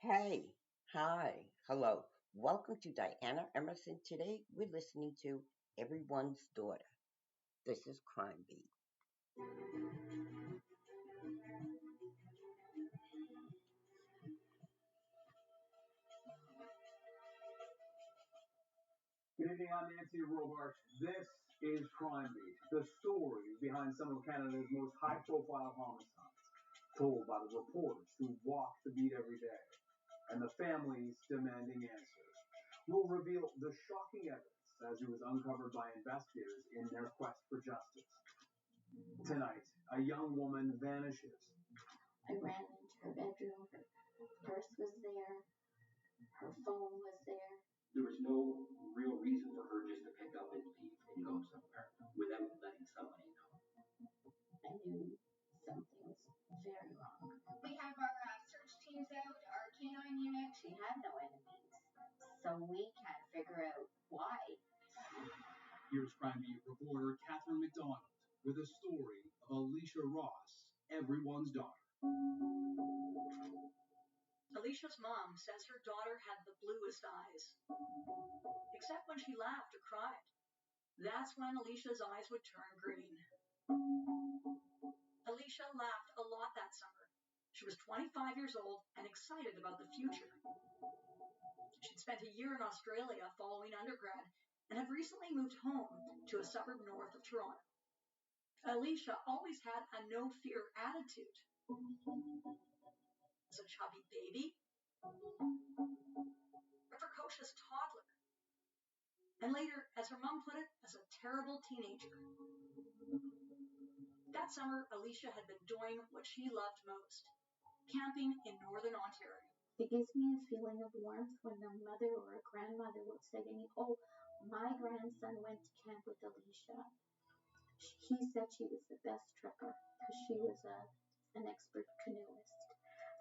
Hey, hi, hello. Welcome to Diana Emerson. Today we're listening to Everyone's Daughter. This is Crime Beat. Good evening, I'm Nancy Robart. This is Crime Beat, the stories behind some of Canada's most high-profile homicides, told by the reporters who walk the beat every day, and the families demanding answers. We'll reveal the shocking evidence as it was uncovered by investigators in their quest for justice. Tonight, a young woman vanishes. I ran into her bedroom. Her purse was there. Her phone was there. There was no real reason for her just to pick up and leave and go somewhere without letting somebody know. I knew something was very wrong. We have our search teams out, our canine unit. She had no enemies, so we can't figure out why. Here's Crime Beat reporter Catherine McDonald with a story of Alicia Ross, everyone's daughter. Alicia's mom says her daughter had the bluest eyes, except when she laughed or cried. That's when Alicia's eyes would turn green. Alicia laughed a lot that summer. She was 25 years old and excited about the future. She'd spent a year in Australia following undergrad and had recently moved home to a suburb north of Toronto. Alicia always had a no-fear attitude. As a chubby baby, a precocious toddler, and later, as her mom put it, as a terrible teenager. That summer, Alicia had been doing what she loved most, camping in northern Ontario. It gives me a feeling of warmth when a mother or a grandmother will say to me, "Oh, my grandson went to camp with Alicia. He said she was the best tripper because she was an expert canoeist,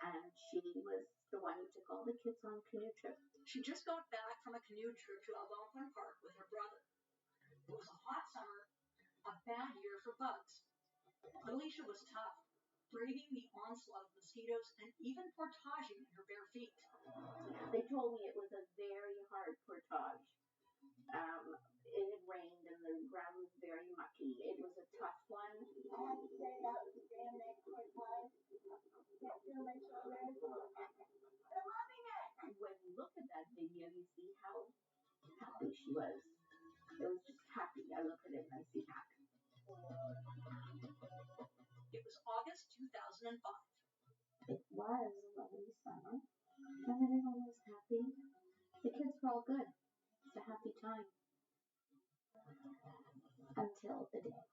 and she was the one who took all the kids on canoe trips." She just got back from a canoe trip to Algonquin Park with her brother. It was a hot summer, a bad year for bugs. Alicia was tough, braving the onslaught of mosquitoes and even portaging in her bare feet. They told me it was a very hard portage. It had rained and the ground was very mucky. It was a tough one. I have to say that was a damn next portage. Can't feel my shoulders. I'm loving it. When you look at that video, you see how happy she was. It was just happy. I look at it and I see happy. It was August 2005. It was a lovely summer, and everyone was happy. The kids were all good. It's a happy time. Until the day.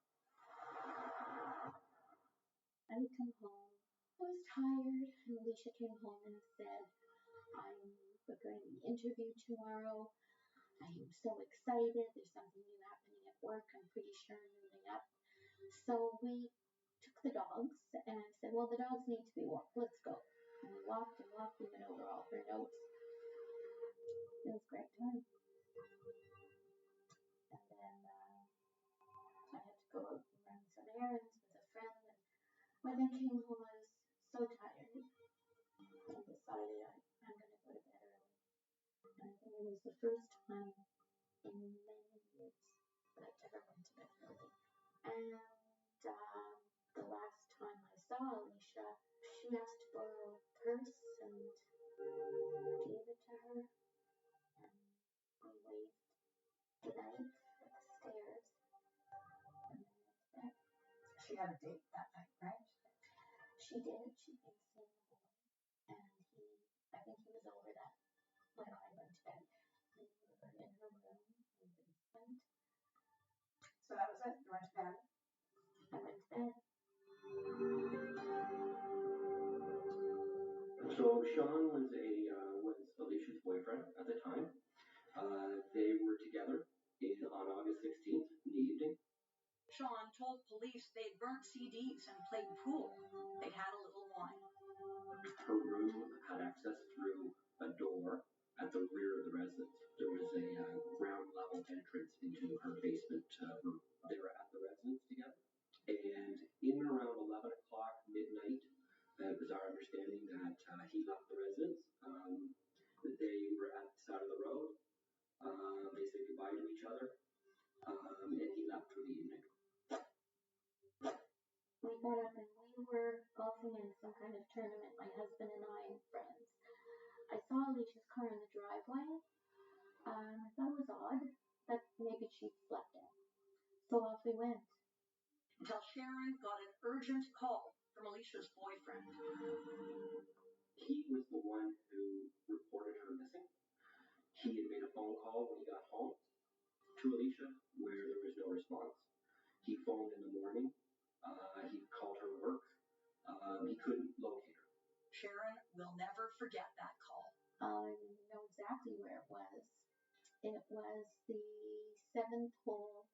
I would come home. I was tired, and Alicia came home and said, "I'm going to be interviewed tomorrow. I'm so excited. There's something new happening at work. I'm pretty sure I'm moving up." So we took the dogs, and I said, "Well, the dogs need to be walked. Let's go." And we walked and walked. We went over all her notes. It was a great time. And then I had to go out and run some errands with a friend. And when I came home, I was so tired. I decided I'm going to go to bed early. And I think it was the first time in many years that I ever went to bed early. And the last time I saw Alicia, she asked to borrow a purse and gave it to her. And we waved goodnight at the stairs. And then went to bed. She had a date that night, right? She did. She'd been seeing a boy. And I think he was over that when I went to bed. We were in her room in the basement. So that was it. You went to bed. I went to bed. So Sean was Alicia's boyfriend at the time. They were together on August 16th in the evening. Sean told police they'd burnt CDs and played pool. They'd had a little wine. Her room had access through a door at the rear of the residence. There was a ground level entrance into her basement room. They were at the residence together. And in and around 11 o'clock midnight, it was our understanding that he left the residence. They said goodbye to each other, and he left for the evening. We got up and we were golfing in some kind of tournament, my husband and I and friends. I saw Alicia's car in the driveway. I thought it was odd that maybe she'd slept in. So off we went. Until Sharon got an urgent call from Alicia's boyfriend. He was the one who reported her missing. He had made a phone call when he got home to Alicia, where there was no response. He phoned in the morning. He called her work. He couldn't locate her. Sharon will never forget that call. I know exactly where it was. It was the 7th hole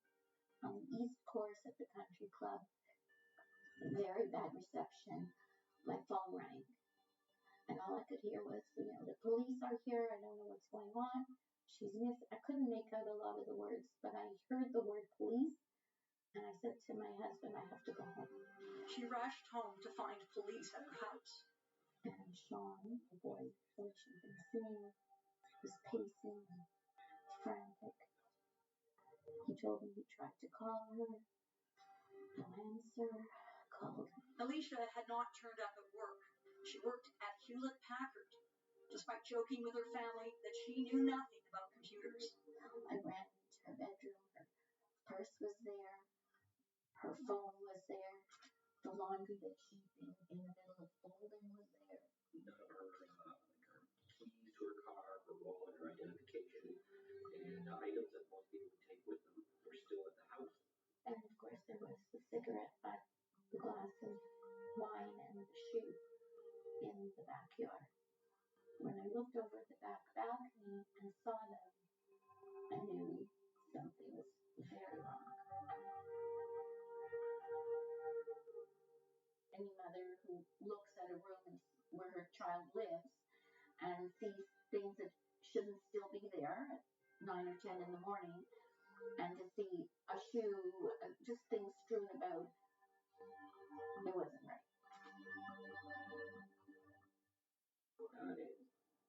on the East Course at the country club. Very bad reception. My phone rang. And all I could hear was, the police are here. I don't know what's going on. She's missing. I couldn't make out a lot of the words, but I heard the word police. And I said to my husband, I have to go home. She rushed home to find police at her house. And Sean, the boy who she'd been seeing, was pacing and frantic. He told me he tried to call her. No answer. Called. Alicia had not turned up at work. She worked at Hewlett Packard, despite joking with her family that she knew nothing about computers. I ran into her bedroom. Her purse was there. Her phone was there. The laundry that she'd been in the middle of folding was there. None of her keys to her car, her wallet, her identification, and items that most people would take with them were still at the house. And of course there was the cigarette butt, the glass of wine, and the shoe in the backyard. When I looked over at the back balcony and saw them, I knew something was very wrong. Any mother who looks at a room where her child lives and sees things that shouldn't still be there at 9 or 10 in the morning, and to see a shoe, just things strewn about, it wasn't right.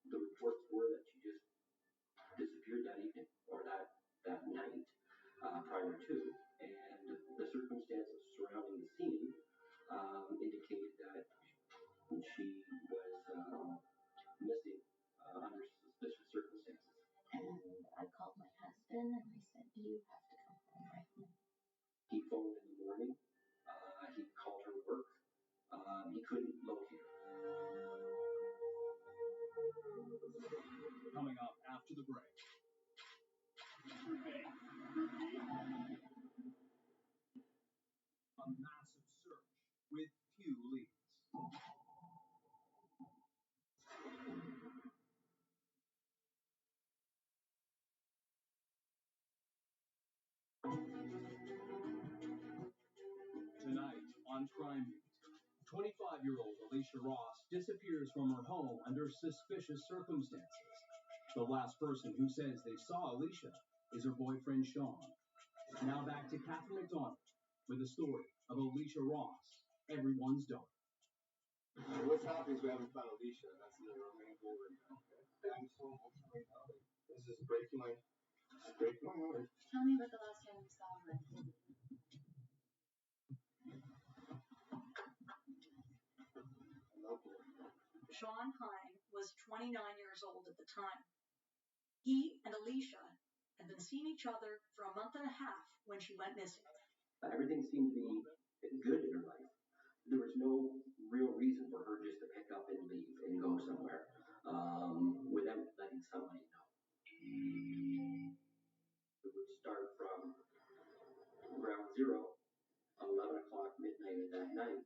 The reports were that she just disappeared that evening or that night prior to, and the circumstances surrounding the scene indicated that she was missing under suspicious circumstances. And I called my husband and I said, you have to come home right now. He phoned in the morning. He called her work. He couldn't locate her. Coming up after the break. A massive search with few leads. Tonight on Crime Beat, 25-year-old Alicia Ross disappears from her home under suspicious circumstances. The last person who says they saw Alicia is her boyfriend Sean. Now back to Catherine McDonald with the story of Alicia Ross, everyone's daughter. What's happening is we haven't found Alicia, and that's the main goal right now. Okay? I'm so emotional right now. This is breaking my heart. Tell me about the last time you saw her. I love her. Sean Hine was 29 years old at the time. He and Alicia had been seeing each other for a month and a half when she went missing. Everything seemed to be good in her life. There was no real reason for her just to pick up and leave and go somewhere without letting somebody know. It would start from ground zero, 11 o'clock midnight at that night.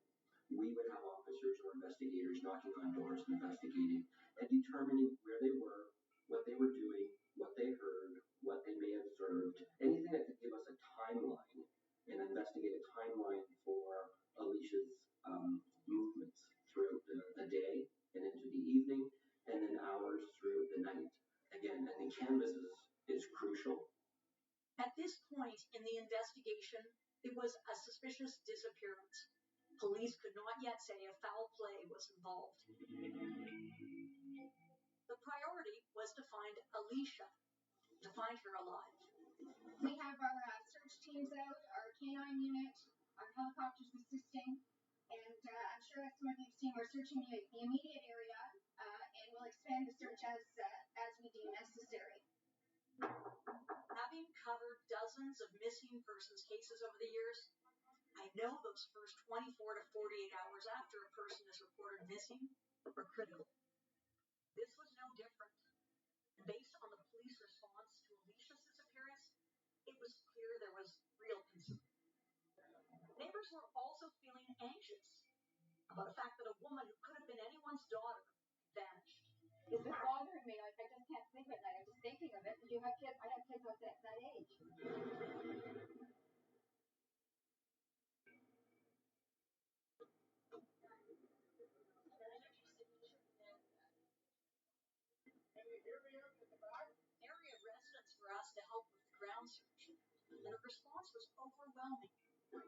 We would have officers or investigators knocking on doors and investigating and determining where they were, what they were doing, what they heard, what they may have observed, anything that could give us a timeline and investigate a timeline for Alicia's movements throughout the day and into the evening, and then hours through the night. Again, I think canvas is crucial. At this point in the investigation, it was a suspicious disappearance. Police could not yet say if foul play was involved. The priority was to find Alicia. to find her alive. We have our search teams out, our canine unit, our helicopters assisting, and I'm sure some of you have seen we're searching the immediate area, and we'll expand the search as we deem necessary. Having covered dozens of missing persons cases over the years, I know those first 24 to 48 hours after a person is reported missing are critical. This was no different. And based on the police response to Alicia's disappearance, it was clear there was real concern. Neighbors were also feeling anxious about the fact that a woman who could have been anyone's daughter vanished. It's been bothering me. Like, I just can't sleep at night. I'm just thinking of it. Did you have kids? I have kids at that age. Area residents were asked to help with the ground search, and the response was overwhelming. We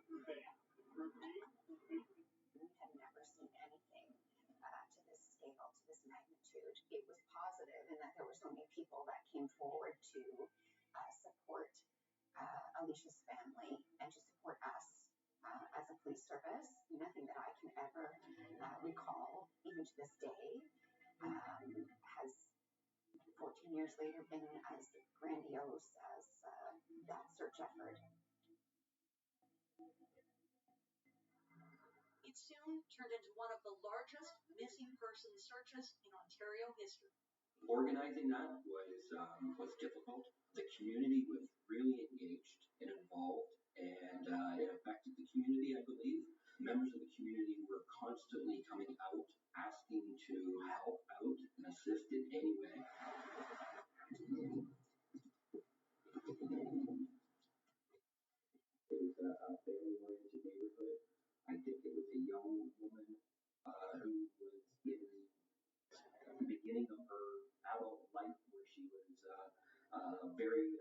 had never seen anything to this scale, to this magnitude. It was positive in that there were so many people that came forward to support Alicia's family and to support us as a police service. Nothing that I can ever recall, even to this day, has 14 years later been as grandiose as that search effort. It soon turned into one of the largest missing person searches in Ontario history. Organizing that was difficult. The community was really engaged and involved, and it affected the community, I believe. Members of the community were constantly coming out, asking to help out and assist in any way. It was a family-oriented neighborhood. I think it was a young woman who was in the beginning of her adult life, where she was a very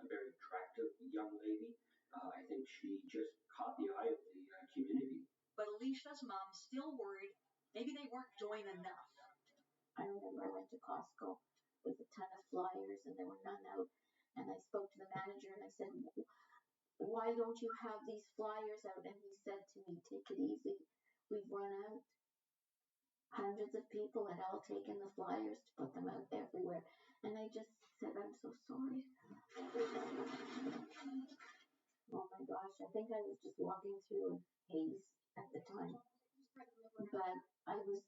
attractive young lady. I think she just caught the eye of the community. But Alicia's mom still worried maybe they weren't doing enough. I remember I went to Costco with a ton of flyers and there were none out. And I spoke to the manager and I said, why don't you have these flyers out? And he said to me, take it easy. We've run out. Hundreds of people had all taken the flyers to put them out everywhere. And I just said, I'm so sorry. Oh my gosh, I think I was just walking through a haze at the time. But I was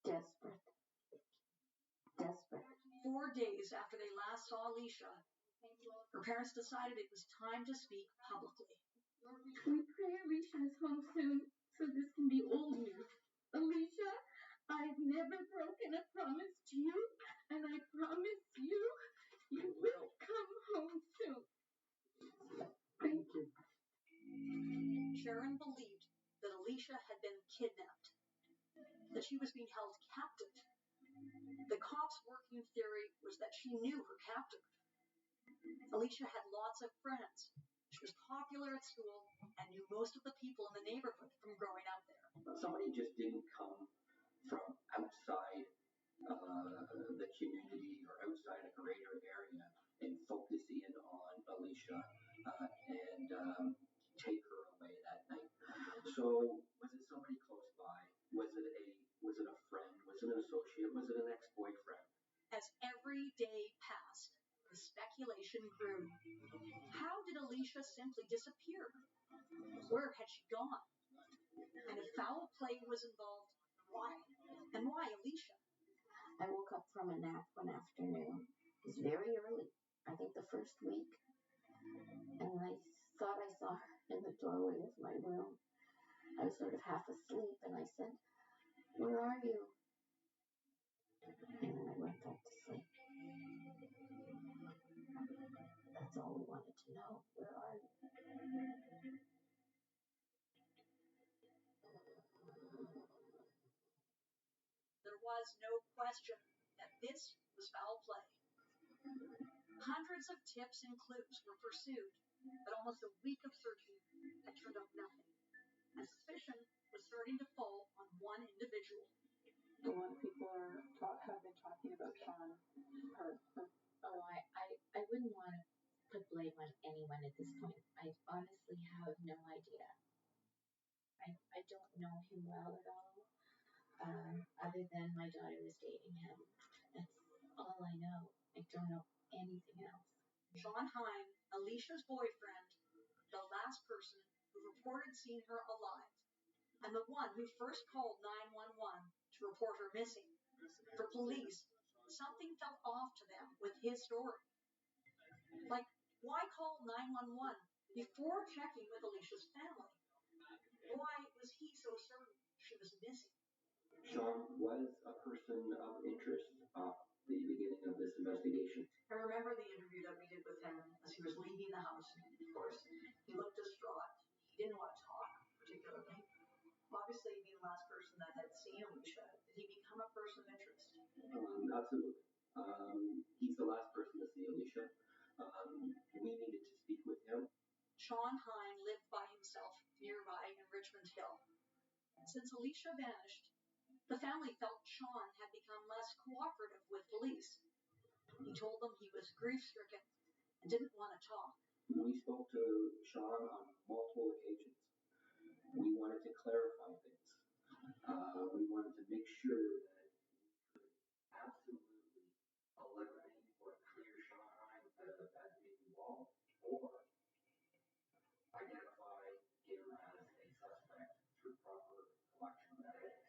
desperate. 4 days after they last saw Alicia, her parents decided it was time to speak publicly. We pray Alicia is home soon so this can be old news. Alicia, I've never broken a promise to you, and I promise you, you will come home soon. Thank you. Sharon believed that Alicia had been kidnapped, that she was being held captive. The cops' working theory was that she knew her captor. Alicia had lots of friends. She was popular at school and knew most of the people in the neighborhood from growing up there. Somebody just didn't come from outside the community or outside a greater area and focus in on Alicia and take her away that night. So was it somebody close by? Was it a friend? Was it an associate? Was it an ex-boyfriend? As every day passed, the speculation grew. How did Alicia simply disappear? Where had she gone? And if foul play was involved, why? And why Alicia? I woke up from a nap one afternoon. It was very early, I think the first week. And I thought I saw her in the doorway of my room. I was sort of half asleep and I said, where are you? And then I went back to sleep. That's all we wanted to know. Where are you? There was no question that this was foul play. Hundreds of tips and clues were pursued, but almost a week of searching had turned up nothing. And suspicion was starting to fall on one individual. A lot of people have been talking about Sean. Oh, I I wouldn't want to put blame on anyone at this point. I honestly have no idea. I don't know him well at all, other than my daughter was dating him. That's all I know. I don't know anything else. Sean Hine, Alicia's boyfriend, the last person who reported seeing her alive, and the one who first called 911 to report her missing. For police, something felt off to them with his story. Like, why call 911 before checking with Alicia's family? Why was he so certain she was missing? Sean was a person of interest at the beginning of this investigation. I remember the interview that we did with him as he was leaving the house. Of course, he looked distraught. He didn't want to talk, particularly. Obviously, being the last person that had seen Alicia, did he become a person of interest? Absolutely. He's the last person to see Alicia. We needed to speak with him. Sean Hine lived by himself nearby in Richmond Hill. Since Alicia vanished, the family felt Sean had become less cooperative with police. He told them he was grief-stricken and didn't want to talk. We spoke to Sean on multiple occasions. We wanted to clarify things. We wanted to make sure that we could absolutely eliminate or clear Sean Hine as being involved, or identify him as a suspect through proper collection of evidence.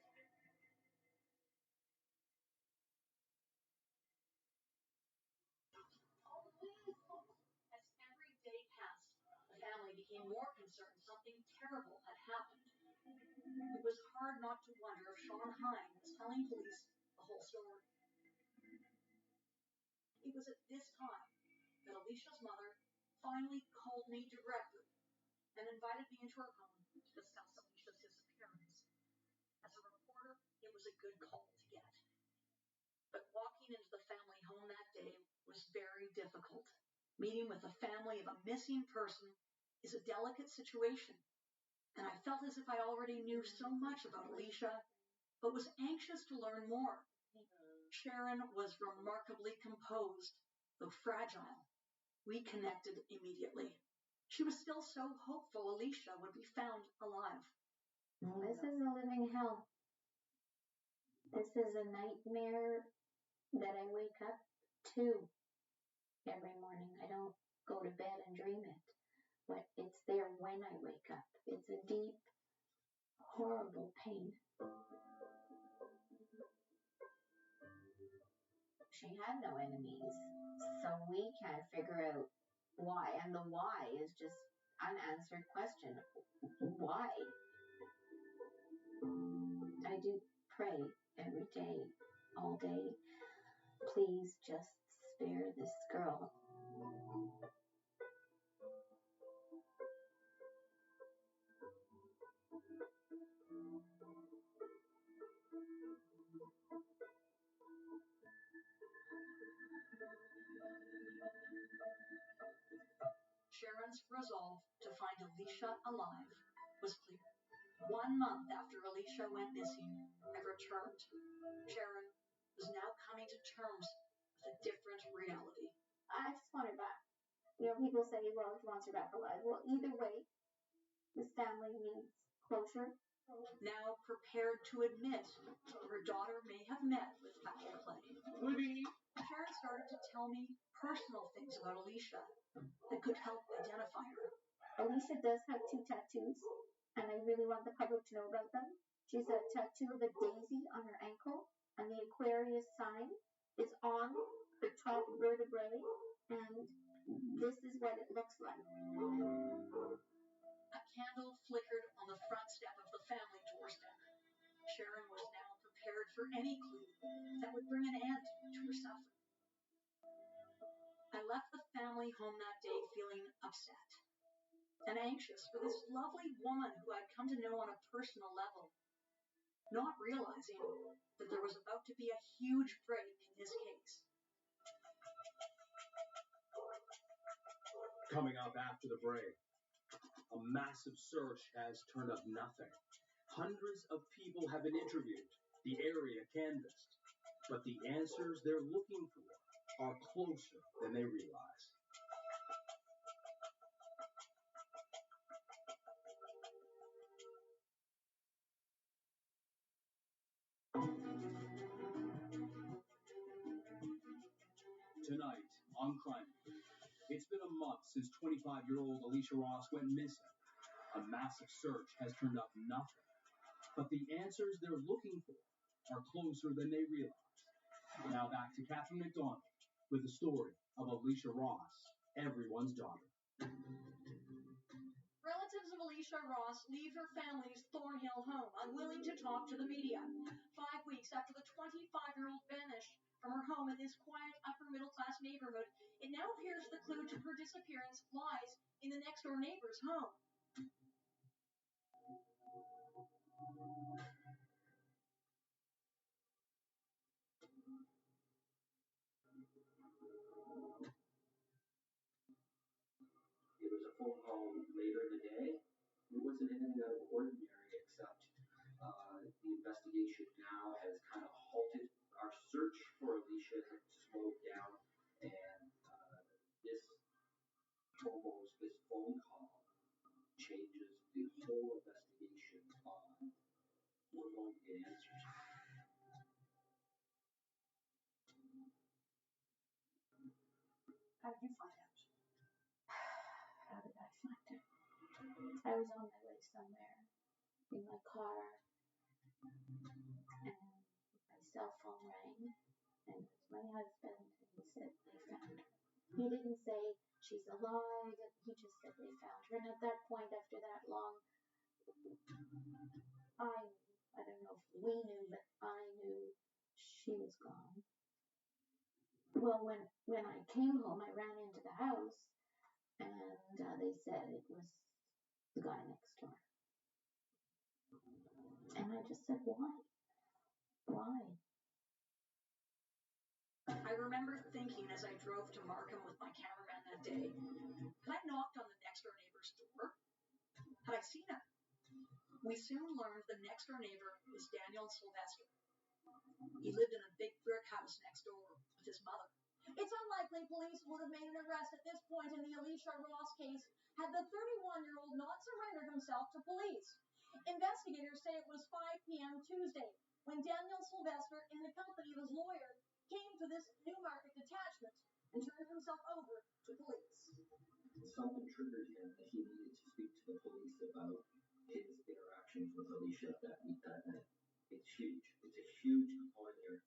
As every day passed, the family became more concerned something terrible had happened. It was hard not to wonder if Sean Hine was telling police the whole story. It was at this time that Alicia's mother finally called me directly and invited me into her home to discuss Alicia's disappearance. As a reporter, it was a good call to get. But walking into the family home that day was very difficult. Meeting with the family of a missing person is a delicate situation, and I felt as if I already knew so much about Alicia, but was anxious to learn more. Sharon was remarkably composed, though fragile. We connected immediately. She was still so hopeful Alicia would be found alive. This is a living hell. This is a nightmare that I wake up to every morning. I don't go to bed and dream it, but it's there when I wake up. It's a deep, horrible pain. She had no enemies, so we can't figure out why, and the why is just unanswered question. Why? I do pray every day, all day. Please just spare this girl. Sharon's resolve to find Alicia alive was clear. 1 month after Alicia went missing and returned, Sharon was now coming to terms with a different reality. I just want her back. You know, people say, well, he wants her back alive. Well, either way, this family needs closure. Now prepared to admit her daughter may have met with foul play, Sharon started to tell me personal things about Alicia that could help identify her. Alicia does have 2 tattoos, and I really want the public to know about them. She's a tattoo of a daisy on her ankle, and the Aquarius sign is on the top vertebrae, and this is what it looks like. A candle flickered on the front step of the family doorstep. Sharon was now prepared for any clue that would bring an end to her suffering. I left the family home that day feeling upset and anxious for this lovely woman who I'd come to know on a personal level, not realizing that there was about to be a huge break in this case. Coming up after the break, a massive search has turned up nothing. Hundreds of people have been interviewed, the area canvassed, but the answers they're looking for are closer than they realize. Tonight on Crime Beat, it's been a month since 25-year-old Alicia Ross went missing. A massive search has turned up nothing. But the answers they're looking for are closer than they realize. Now back to Catherine McDonald with the story of Alicia Ross, everyone's daughter. Relatives of Alicia Ross leave her family's Thornhill home, unwilling to talk to the media. 5 weeks after the 25-year-old vanished from her home in this quiet upper-middle-class neighborhood, it now appears the clue to her disappearance lies in the next-door neighbor's home. It was a phone call later in the day. It wasn't anything out of the ordinary, except the investigation now has kind of halted. Our search for Alicia had slowed down, and this phone call changes the whole investigation on. We're going to get answers. How did you find out? How did I find it? I was on my way somewhere in my car, and my cell phone rang, and it was my husband, and he said they found her. He didn't say she's alive, he just said they found her, and at that point, after that long, I don't know if we knew, but I knew she was gone. Well, when I came home, I ran into the house, and they said it was the guy next door. And I just said, why? Why? I remember thinking as I drove to Markham with my cameraman that day, had I knocked on the next-door neighbor's door? Had I seen him? We soon learned the next-door neighbor was Daniel Sylvester. He lived in a big brick house next door with his mother. It's unlikely police would have made an arrest at this point in the Alicia Ross case had the 31-year-old not surrendered himself to police. Investigators say it was 5 p.m. Tuesday when Daniel Sylvester, in the company of his lawyer, came to this Newmarket detachment and turned himself over to police. Something triggered him that he needed to speak to the police about his interactions with Alicia that week, that night. It's huge. It's a huge component here.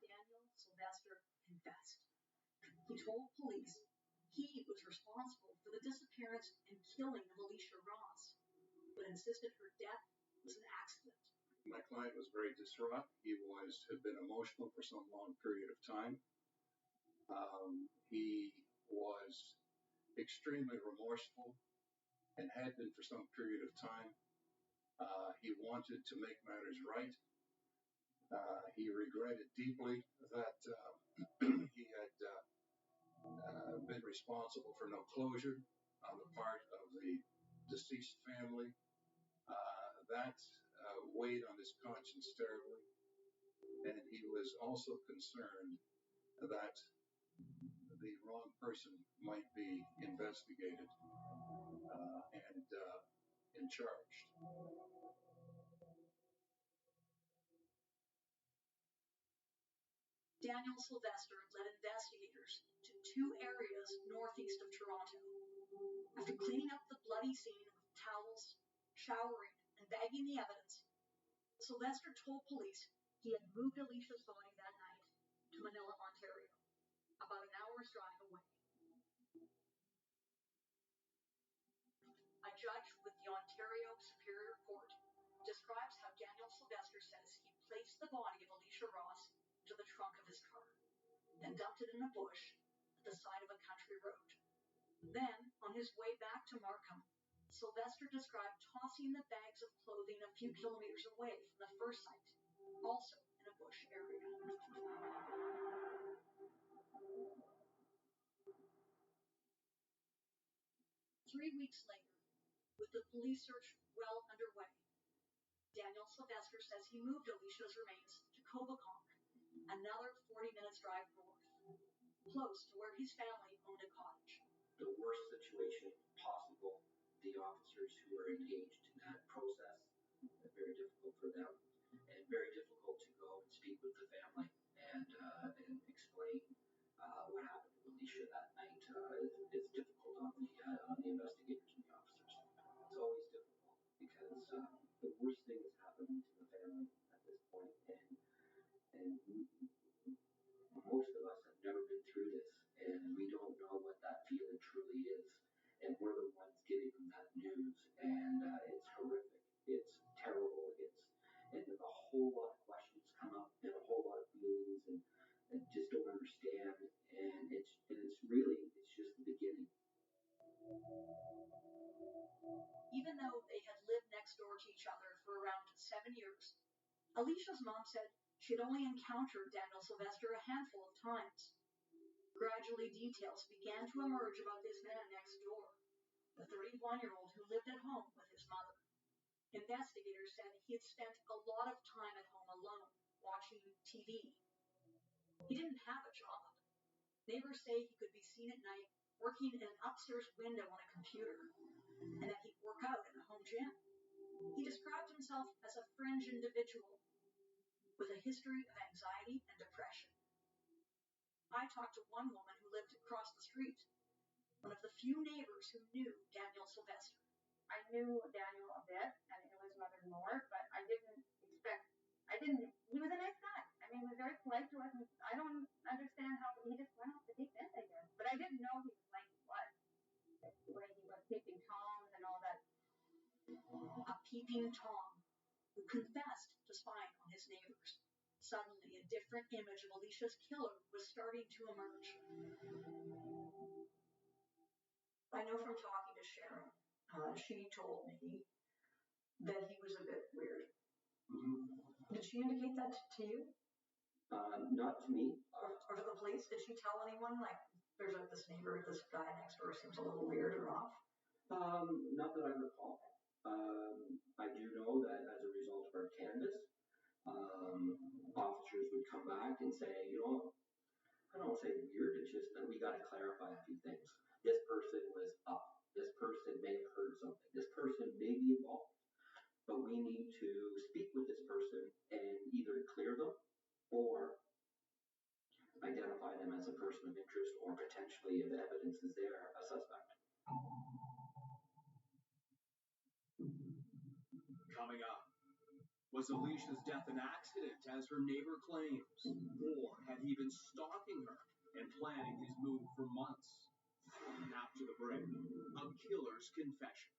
Daniel Sylvester confessed. He told police he was responsible for the disappearance and killing of Alicia Ross, but insisted her death was an accident. My client was very distraught. He had been emotional for some long period of time. He was extremely remorseful and had been for some period of time. He wanted to make matters right. He regretted deeply that he had been responsible for no closure on the part of the deceased family. That weighed on his conscience terribly. And he was also concerned that the wrong person might be investigated and charged. Daniel Sylvester led investigators to 2 areas northeast of Toronto. After cleaning up the bloody scene with towels, showering, and bagging the evidence, Sylvester told police he had moved Alicia's body that night to Manila, Ontario, about an hour's drive away. A judge with the Ontario Superior Court describes how Daniel Sylvester says he placed the body of Alicia Ross into the trunk of his car, then dumped it in a bush at the side of a country road. Then, on his way back to Markham, Sylvester described tossing the bags of clothing a few kilometers away from the first site, also in a bush area. 3 weeks later, with the police search well underway, Daniel Sylvester says he moved Alicia's remains to Coboconk, another 40 minutes drive north, close to where his family owned a cottage. The worst situation possible. The officers who were engaged in that process, very difficult for them, and very difficult to go and speak with the family and explain what happened to Alicia that night. It's difficult on the investigators and the officers. It's always difficult because the worst thing is happening to the family at this point, and most of us have never been through this, and we don't know what that feeling truly is. And we're the ones giving them that news, and it's horrific. It's terrible. And a whole lot of questions come up, and a whole lot of feelings, and just don't understand. And it's just the beginning. Even though they had lived next door to each other for around 7 years, Alicia's mom said she'd only encountered Daniel Sylvester a handful of times. Gradually, details began to emerge about this man next door, the 31-year-old who lived at home with his mother. Investigators said he had spent a lot of time at home alone, watching TV. He didn't have a job. Neighbors say he could be seen at night working in an upstairs window on a computer, and that he'd work out in a home gym. He described himself as a fringe individual with a history of anxiety and depression. I talked to one woman who lived across the street, one of the few neighbors who knew Daniel Sylvester. I knew Daniel a bit, and I knew his mother more, but he was a nice guy. I mean, he was very polite to us, and I don't understand how he just went off the deep end, I guess. But I didn't know he was like he was. Like the way he was peeping Toms and all that. A peeping Tom who confessed to spying on his neighbors. Suddenly, a different image of Alicia's killer was starting to emerge. I know from talking to Sharon, she told me that he was a bit weird. Mm-hmm. Did she indicate that to you? Not to me. Or to the police? Did she tell anyone, like, there's like this neighbor, this guy next door seems a little weird or off? Not that I recall. I do know that as a result of our canvas, officers would come back and say, I don't want to say weird, it's just that we got to clarify a few things. This person was up. This person may have heard something. This person may be involved. But we need to speak with this person and either clear them or identify them as a person of interest, or potentially, if evidence is there, a suspect. Coming up, was Alicia's death an accident, as her neighbor claims? Or had he been stalking her and planning his move for months? After the break, a killer's confession.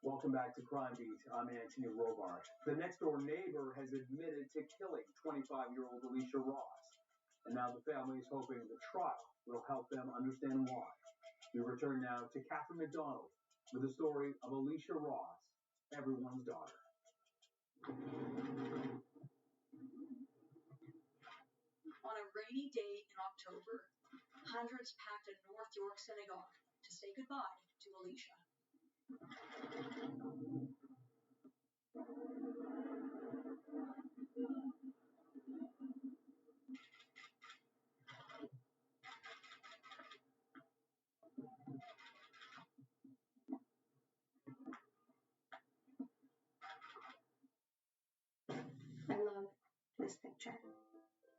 Welcome back to Crime Beat. I'm Anthony Robart. The next-door neighbor has admitted to killing 25-year-old Alicia Ross. And now the family is hoping the trial will help them understand why. We return now to Catherine McDonald with the story of Alicia Ross, everyone's daughter. On a rainy day in October, hundreds packed a North York synagogue to say goodbye to Alicia. I love this picture.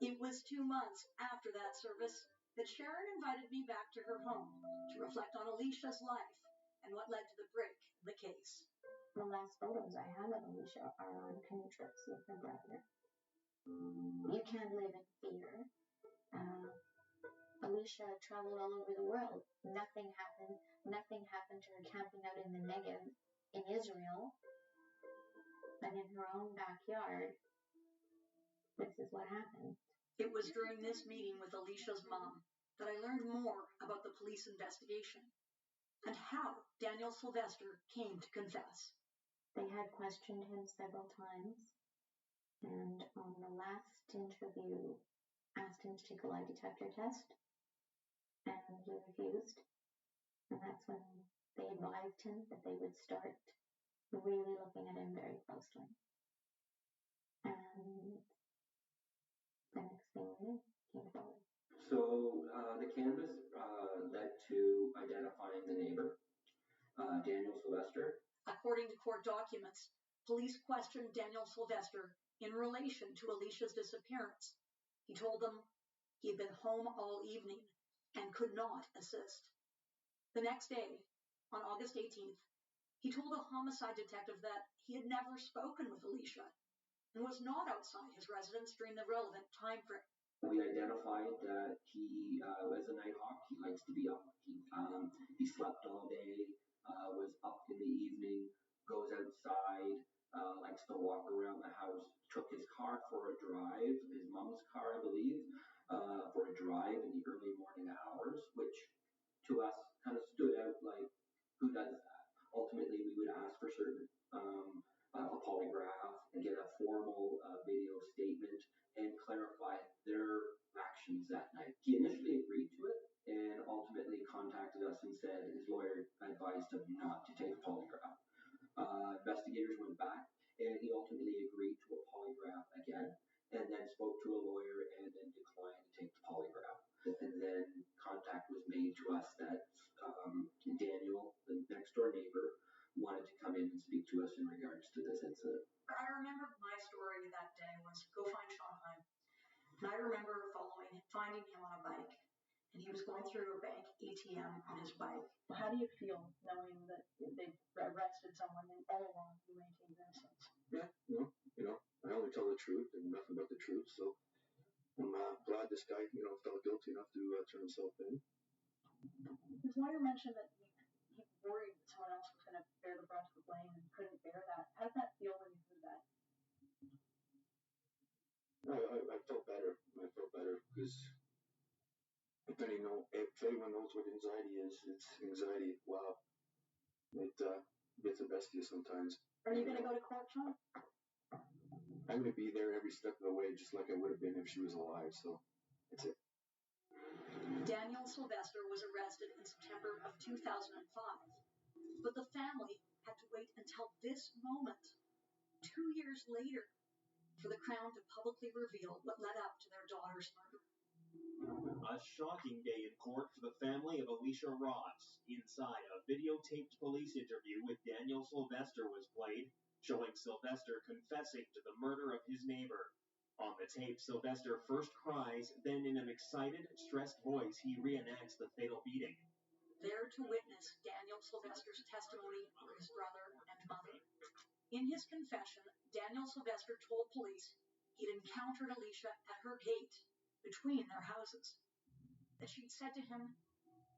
It was 2 months after that service that Sharon invited me back to her home to reflect on Alicia's life and what led to the break in the case. The last photos I have of Alicia are on canoe trips with her brother. You can't live in fear. Alicia traveled all over the world. Nothing happened. Nothing happened to her camping out in the Negev in Israel. And in her own backyard, this is what happened. It was during this meeting with Alicia's mom that I learned more about the police investigation and how Daniel Sylvester came to confess. They had questioned him several times, and on the last interview, asked him to take a lie detector test. and he refused. And that's when they advised him that they would start really looking at him very closely. And the next thing we knew, came forward. So the canvas led to identifying the neighbor, Daniel Sylvester. According to court documents, police questioned Daniel Sylvester in relation to Alicia's disappearance. He told them he had been home all evening and could not assist. The next day, on August 18th, he told a homicide detective that he had never spoken with Alicia and was not outside his residence during the relevant time frame. We identified that he was a night hawk. He likes to be up. He slept all day, was up in the evening, goes outside, likes to walk around the house, took his car for a drive, his mom's car, I believe, for a drive in the early morning hours, which to us kind of stood out like, who does that? Ultimately, we would ask for certain a polygraph and get a formal video statement and clarify their actions that night. He initially agreed to it and ultimately contacted us and said his lawyer advised him not to take a polygraph. Investigators went back and he ultimately agreed to a polygraph again and then spoke to a lawyer and then declined to take the polygraph. And then contact was made to us that Daniel, the next door neighbor, wanted to come in and speak to us in regards to this incident. I remember my story that day was go find Sean Heim. And I remember finding him on a bike, and he was going through a bank ATM on his bike. How do you feel knowing that they arrested someone and all along you maintained innocence? Yeah, I only tell the truth and nothing but the truth. So I'm glad this guy, felt guilty enough to turn himself in. His lawyer mentioned that he worried that someone else was going to bear the brunt of the blame and couldn't bear that. How did that feel when you heard that? I felt better. Because if anyone knows what anxiety is, it's anxiety. Wow. It gets the best of you sometimes. Are you going to go to court, Sean? I'm going to be there every step of the way, just like I would have been if she was alive. So that's it. Daniel Sylvester was arrested in September of 2005, but the family had to wait until this moment, 2 years later, for the Crown to publicly reveal what led up to their daughter's murder. A shocking day in court for the family of Alicia Ross. Inside, a videotaped police interview with Daniel Sylvester was played, showing Sylvester confessing to the murder of his neighbor. On the tape, Sylvester first cries, then in an excited, stressed voice, he reenacts the fatal beating. There to witness Daniel Sylvester's testimony were his brother and mother. In his confession, Daniel Sylvester told police he'd encountered Alicia at her gate between their houses. That she'd said to him,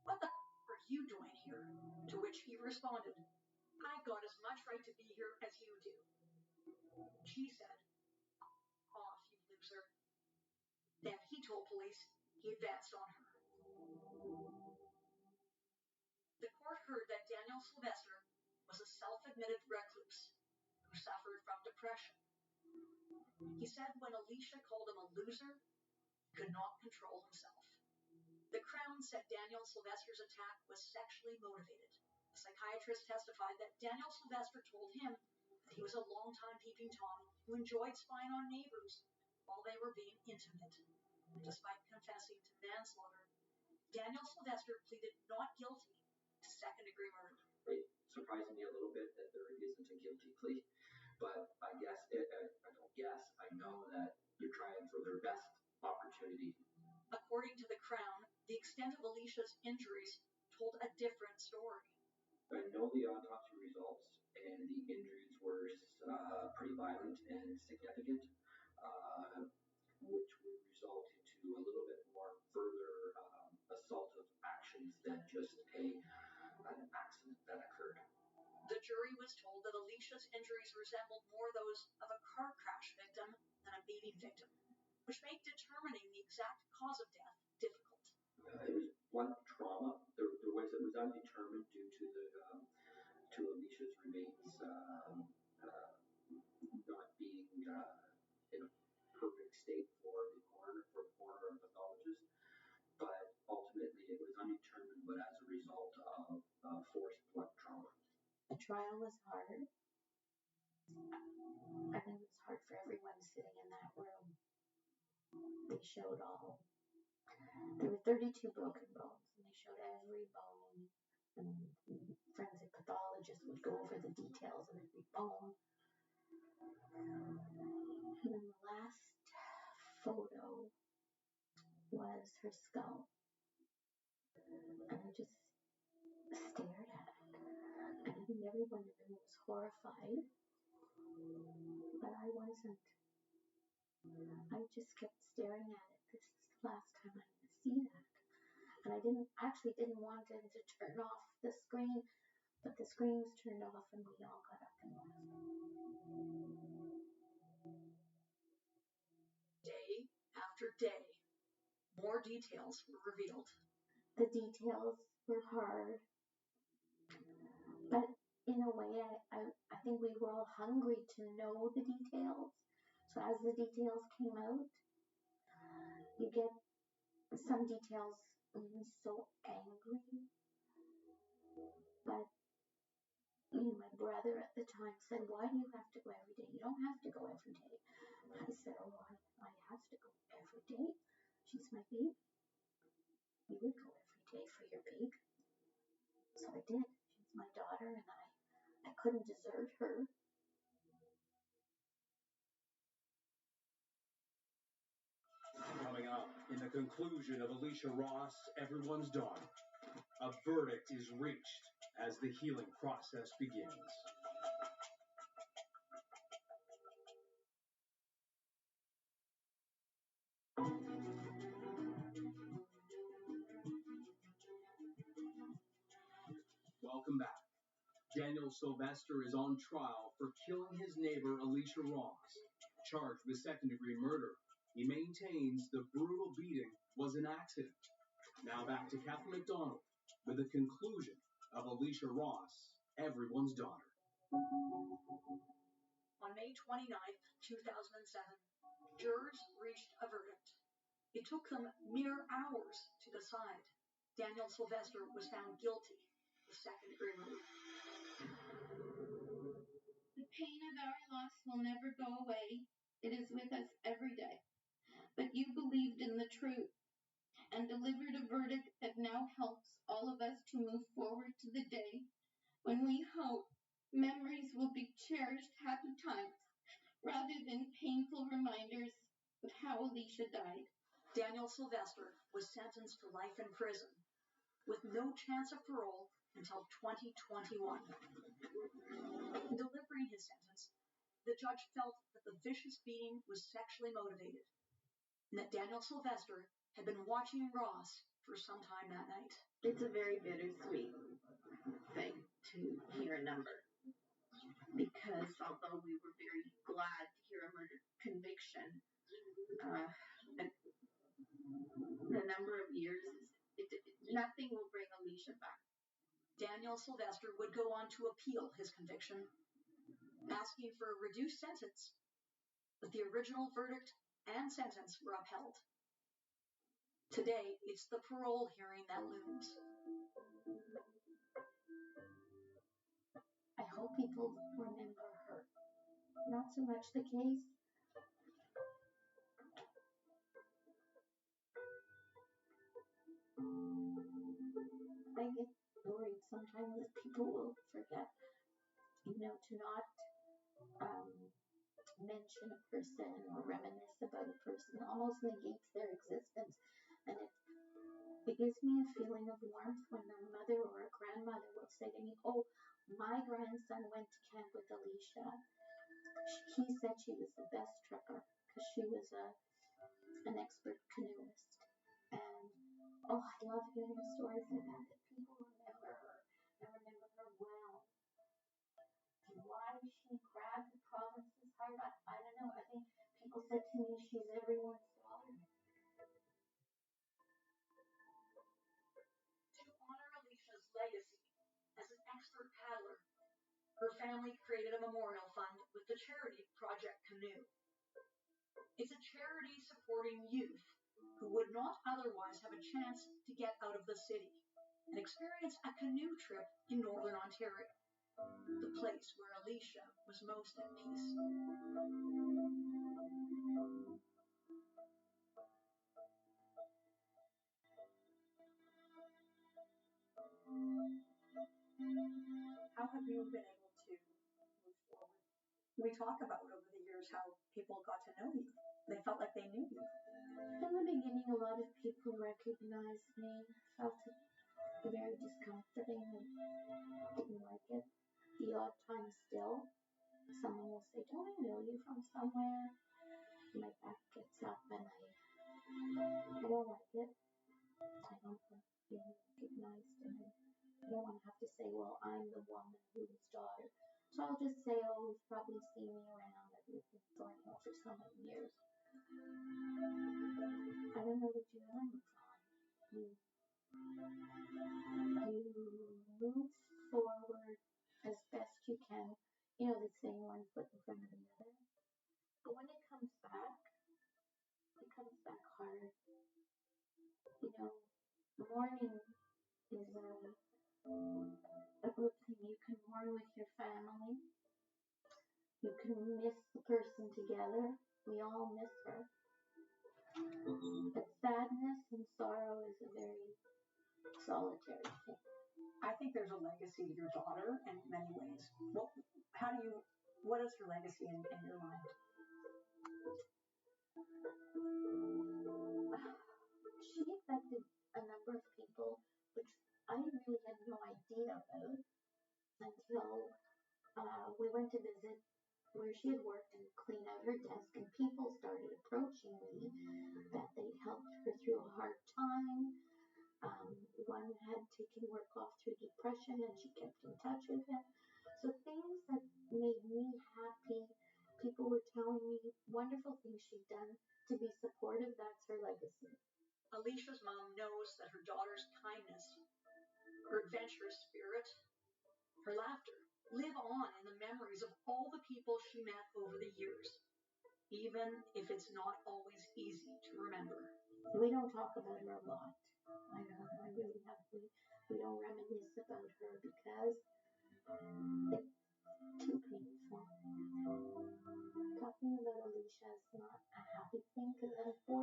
"What the are you doing here?" To which he responded, "I've got as much right to be here as you do." She said, "Off, you loser." Then he told police he advanced on her. The court heard that Daniel Sylvester was a self-admitted recluse who suffered from depression. He said when Alicia called him a loser, he could not control himself. The Crown said Daniel Sylvester's attack was sexually motivated. A psychiatrist testified that Daniel Sylvester told him that he was a longtime peeping Tom who enjoyed spying on neighbors while they were being intimate. Despite confessing to manslaughter, Daniel Sylvester pleaded not guilty to second-degree murder. It surprised me a little bit that there isn't a guilty plea, but I know that you're trying for their best opportunity. According to the Crown, the extent of Alicia's injuries told a different story. I know the autopsy results, and the injuries were pretty violent and significant, which would result into a little bit more further assaultive actions than just an accident that occurred. The jury was told that Alicia's injuries resembled more those of a car crash victim than a beating victim, which made determining the exact cause of death difficult. It was blunt trauma. It was undetermined due to Alicia's remains not being in a perfect state for the coroner and pathologist, but ultimately it was trial was hard. I mean, it was hard for everyone sitting in that room. They showed there were 32 broken bones, and they showed every bone, and forensic pathologists would go over the details of every bone. And then the last photo was her skull, and I just stared at it. And I think everyone in the room was horrified, but I wasn't. I just kept staring at it. This is the last time I'm going to see that. And I didn't want him to turn off the screen, but the screen was turned off and we all got up and left. Day after day, more details were revealed. The details were hard, but in a way, I think we were all hungry to know the details. So as the details came out, you get some details so angry. But my brother at the time said, "Why do you have to go every day? You don't have to go every day." I said, "Oh, I have to go every day. She's my baby. You would go every day for your baby." So I did. She's my daughter, and I couldn't desert her. Coming up, in the conclusion of Alicia Ross, Everyone's Daughter, a verdict is reached as the healing process begins. Welcome back. Daniel Sylvester is on trial for killing his neighbor Alicia Ross, charged with second-degree murder. He maintains the brutal beating was an accident. Now back to Catherine McDonald with the conclusion of Alicia Ross, Everyone's Daughter. On May 29th, 2007, jurors reached a verdict. It took them mere hours to decide. Daniel Sylvester was found guilty of second-degree murder. The pain of our loss will never go away. It is with us every day. But you believed in the truth and delivered a verdict that now helps all of us to move forward to the day when we hope memories will be cherished happy times rather than painful reminders of how Alicia died. Daniel Sylvester was sentenced to life in prison with no chance of parole until 2021. In delivering his sentence, the judge felt that the vicious beating was sexually motivated and that Daniel Sylvester had been watching Ross for some time that night. It's a very bittersweet thing to hear a number, because although we were very glad to hear a murder conviction, the number of years, nothing will bring Alicia back. Daniel Sylvester would go on to appeal his conviction, asking for a reduced sentence, but the original verdict and sentence were upheld. Today, it's the parole hearing that looms. I hope people remember her. Not so much the case. I get worried sometimes that people will forget, to not mention a person or reminisce about a person. It almost negates their existence. And it gives me a feeling of warmth when a mother or a grandmother will say to me, "Oh, my grandson went to camp with Alicia. He said she was the best tripper because she was an expert canoeist." And I love hearing stories like that people remember her and remember her well. And why she grabbed the province's heart, I don't know. I think people said to me she's everyone's daughter. To honor Alicia's legacy as an expert paddler, her family created a memorial fund with the charity Project Canoe. It's a charity supporting youth who would not otherwise have a chance to get out of the city and experience a canoe trip in Northern Ontario. the place where Alicia was most at peace. How have you been able to move forward? We talk about over the years how people got to know you. They felt like they knew you. In the beginning, a lot of people recognized me, felt it very discomforting and didn't like it. The odd time still, someone will say, "Don't I know you from somewhere?" My back gets up and I don't like it. I don't like being recognized, and I don't want to have to say, "Well, I'm the woman whose daughter." So I'll just say, "Oh, you've probably seen me around. I've been going out for so many years." I don't know what you want from. You move forward as best you can. You know the saying, one foot in front of the other. But when it comes back hard. You know, mourning is a good thing. You can mourn with your family. You can miss the person together. We all miss her. But sadness and sorrow is a very solitary thing. I think there's a legacy to your daughter in many ways. What is her legacy in your mind? She affected a number of people, which I really had no idea about until we went to visit where she had worked and clean out her desk, and people started approaching me that they helped her through a hard time. One had taken work off through depression and she kept in touch with him. So things that made me happy, people were telling me wonderful things she'd done to be supportive. That's her legacy. Alicia's mom knows that her daughter's kindness, her adventurous spirit, her laughter live on in the memories of all the people she met over the years, even if it's not always easy to remember. We don't talk about her a lot. I really have. We don't reminisce about her because it's too painful. Talking about Alicia is not a happy thing because unfortunately